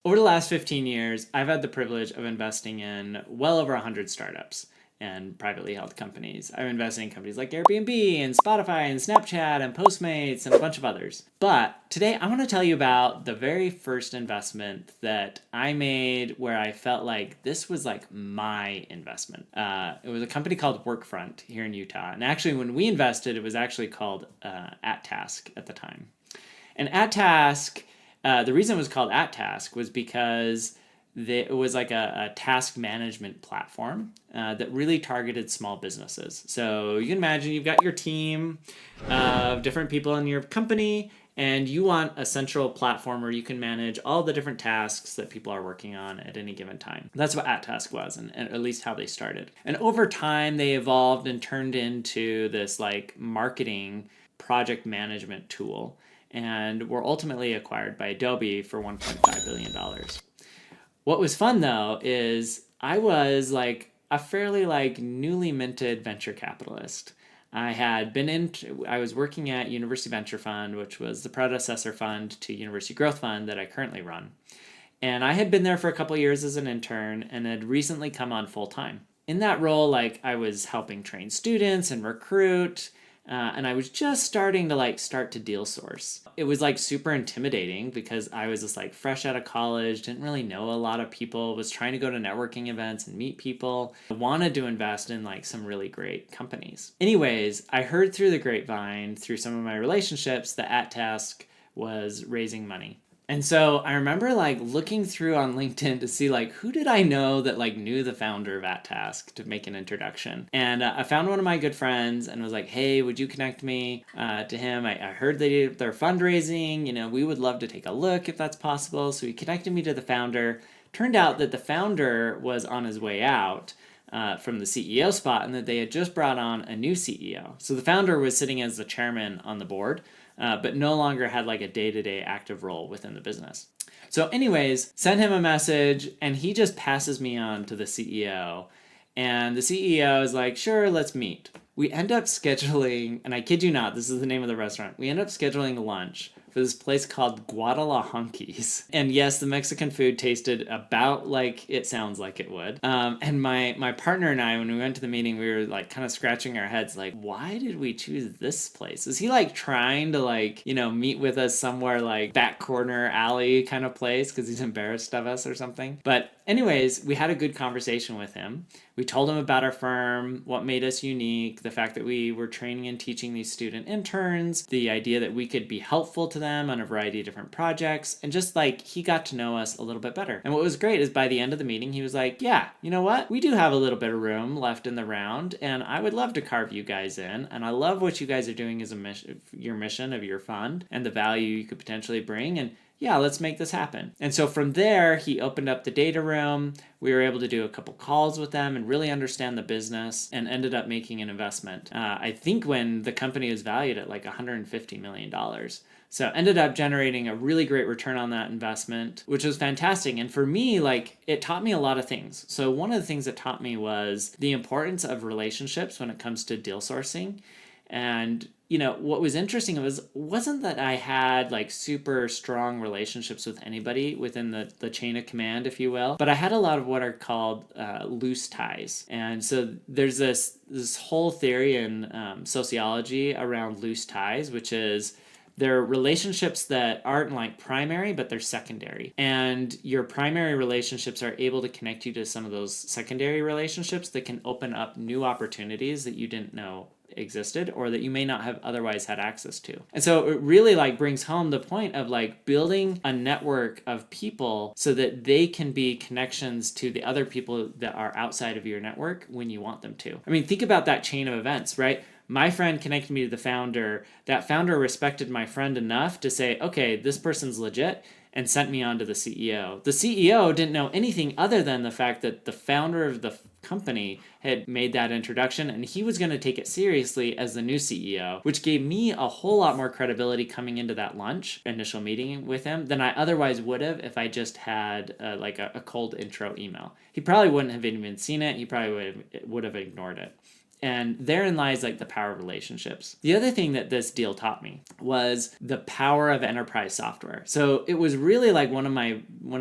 Over the last 15 years, I've had the privilege of investing in well over 100 startups and privately held companies. I've invested in companies like Airbnb and Spotify and Snapchat and Postmates and a bunch of others. But today I want to tell you about the very first investment that I made where I felt like this was like my investment. It was a company called Workfront here in Utah. And actually, when we invested, it was actually called AtTask at the time. And AtTask, the reason it was called AtTask was because it was like a task management platform that really targeted small businesses. So you can imagine you've got your team of different people in your company, and you want a central platform where you can manage all the different tasks that people are working on at any given time. That's what AtTask was, and at least how they started. And over time, they evolved and turned into this like marketing project management tool, and were ultimately acquired by Adobe for $1.5 billion. What was fun though is I was like a fairly like newly minted venture capitalist. I was working at University Venture Fund, which was the predecessor fund to University Growth Fund that I currently run. And I had been there for a couple years as an intern and had recently come on full time. In that role, like I was helping train students and recruit, and I was just starting to start to deal source. It was like super intimidating because I was just like fresh out of college, didn't really know a lot of people, was trying to go to networking events and meet people. I wanted to invest in like some really great companies. Anyways, I heard through the grapevine, through some of my relationships, that AtTask was raising money. And so I remember like looking through on LinkedIn to see like who did I know that like knew the founder of AtTask to make an introduction. And I found one of my good friends and was like, hey, would you connect me to him? I heard they're fundraising. We would love to take a look if that's possible. So he connected me to the founder. Turned out that the founder was on his way out from the CEO spot, and that they had just brought on a new CEO. So the founder was sitting as the chairman on the board, but no longer had like a day-to-day active role within the business. So anyways, send him a message, and he just passes me on to the CEO. And the CEO is like, sure, let's meet. We end up scheduling, and I kid you not, this is the name of the restaurant. We end up scheduling lunch for this place called Guadalajara's. And yes, the Mexican food tasted about like it sounds like it would. And my partner and I, when we went to the meeting, we were like kind of scratching our heads like, why did we choose this place? Is he like trying to like, meet with us somewhere like back corner alley kind of place because he's embarrassed of us or something? But anyways, we had a good conversation with him. We told him about our firm, what made us unique, the fact that we were training and teaching these student interns, the idea that we could be helpful to them on a variety of different projects, and just like he got to know us a little bit better. And what was great is by the end of the meeting, he was like, yeah, you know what? We do have a little bit of room left in the round, and I would love to carve you guys in, and I love what you guys are doing as your mission of your fund and the value you could potentially bring, and yeah, let's make this happen. And so from there, he opened up the data room. We were able to do a couple calls with them and really understand the business, and ended up making an investment. I think when the company was valued at like $150 million. So ended up generating a really great return on that investment, which was fantastic. And for me, like it taught me a lot of things. So one of the things it taught me was the importance of relationships when it comes to deal sourcing. And what was interesting wasn't that I had like super strong relationships with anybody within the chain of command, if you will, but I had a lot of what are called loose ties. And so there's this whole theory in sociology around loose ties, which is they're relationships that aren't like primary, but they're secondary. And your primary relationships are able to connect you to some of those secondary relationships that can open up new opportunities that you didn't know existed or that you may not have otherwise had access to. And so it really like brings home the point of like building a network of people so that they can be connections to the other people that are outside of your network when you want them to. I mean, think about that chain of events, right? My friend connected me to the founder. That founder respected my friend enough to say, okay, this person's legit, and sent me on to the CEO. The CEO didn't know anything other than the fact that the founder of the company had made that introduction, and he was going to take it seriously as the new CEO, which gave me a whole lot more credibility coming into that initial meeting with him than I otherwise would have if I just had a cold intro email. He probably wouldn't have even seen it. He probably would have ignored it. And therein lies like the power of relationships. The other thing that this deal taught me was the power of enterprise software. So it was really like one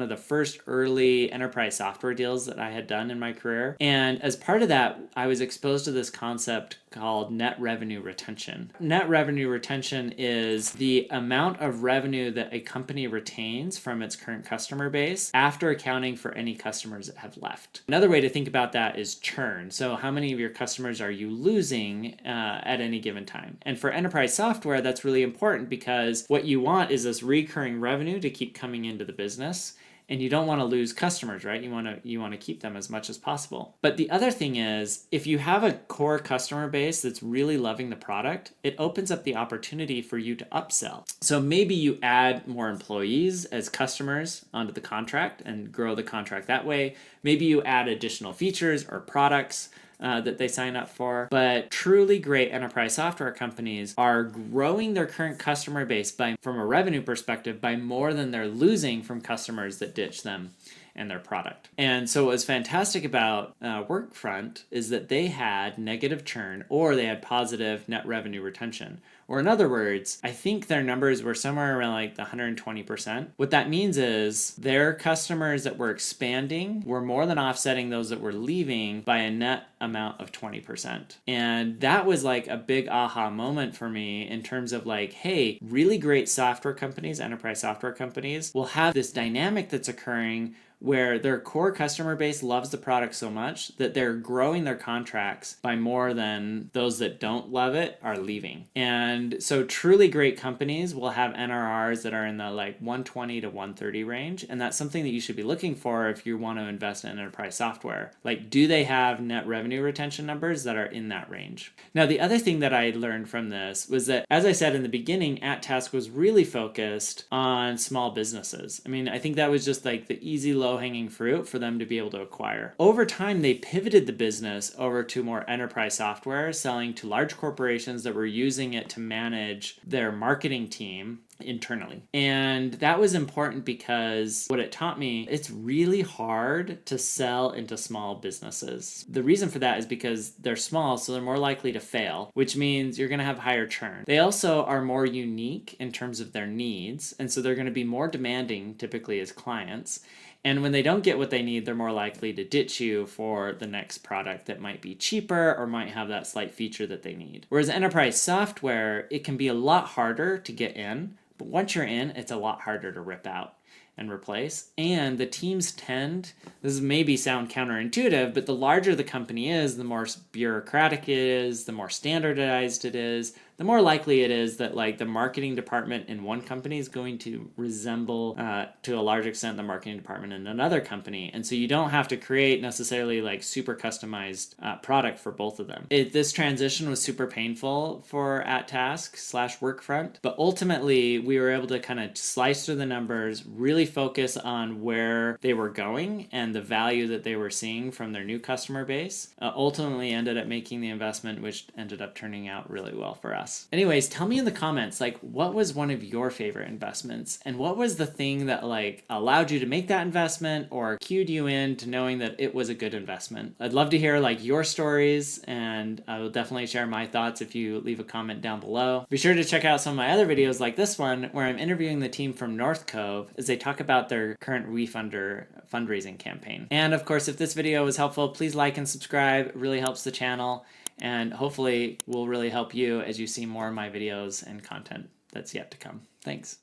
of the first early enterprise software deals that I had done in my career. And as part of that, I was exposed to this concept called net revenue retention. Net revenue retention is the amount of revenue that a company retains from its current customer base after accounting for any customers that have left. Another way to think about that is churn. So how many of your customers are you losing at any given time? And for enterprise software, that's really important because what you want is this recurring revenue to keep coming into the business. And you don't want to lose customers, right? You want to keep them as much as possible. But the other thing is, if you have a core customer base that's really loving the product, it opens up the opportunity for you to upsell. So maybe you add more employees as customers onto the contract and grow the contract that way. Maybe you add additional features or products that they sign up for. But truly great enterprise software companies are growing their current customer base from a revenue perspective by more than they're losing from customers that ditch them and their product. And so what was fantastic about Workfront is that they had negative churn or they had positive net revenue retention. Or in other words, I think their numbers were somewhere around like the 120%. What that means is their customers that were expanding were more than offsetting those that were leaving by a net amount of 20%. And that was like a big aha moment for me in terms of like, hey, really great software companies, enterprise software companies will have this dynamic that's occurring where their core customer base loves the product so much that they're growing their contracts by more than those that don't love it are leaving. And so truly great companies will have NRRs that are in the like 120 to 130 range. And that's something that you should be looking for if you want to invest in enterprise software. Like, do they have net revenue retention numbers that are in that range? Now, the other thing that I learned from this was that, as I said in the beginning, AtTask was really focused on small businesses. I mean, I think that was just like the easy, low-hanging fruit for them to be able to acquire. Over time, they pivoted the business over to more enterprise software, selling to large corporations that were using it to manage their marketing team internally. And that was important because what it taught me, it's really hard to sell into small businesses. The reason for that is because they're small, so they're more likely to fail, which means you're going to have higher churn. They also are more unique in terms of their needs, and so they're going to be more demanding typically as clients. And when they don't get what they need, they're more likely to ditch you for the next product that might be cheaper or might have that slight feature that they need. Whereas enterprise software, it can be a lot harder to get in, but once you're in, it's a lot harder to rip out and replace. And the teams tend, this maybe sound counterintuitive, but the larger the company is, the more bureaucratic it is, the more standardized it is, the more likely it is that like the marketing department in one company is going to resemble to a large extent the marketing department in another company. And so you don't have to create necessarily like super customized product for both of them. This transition was super painful for AtTask/Workfront, but ultimately we were able to kind of slice through the numbers, really focus on where they were going and the value that they were seeing from their new customer base. Ultimately ended up making the investment, which ended up turning out really well for us. Anyways, tell me in the comments, like, what was one of your favorite investments? And what was the thing that, like, allowed you to make that investment or cued you into knowing that it was a good investment? I'd love to hear, like, your stories, and I will definitely share my thoughts if you leave a comment down below. Be sure to check out some of my other videos like this one, where I'm interviewing the team from North Cove as they talk about their current WeFunder fundraising campaign. And, of course, if this video was helpful, please like and subscribe. It really helps the channel. And hopefully will really help you as you see more of my videos and content that's yet to come. Thanks.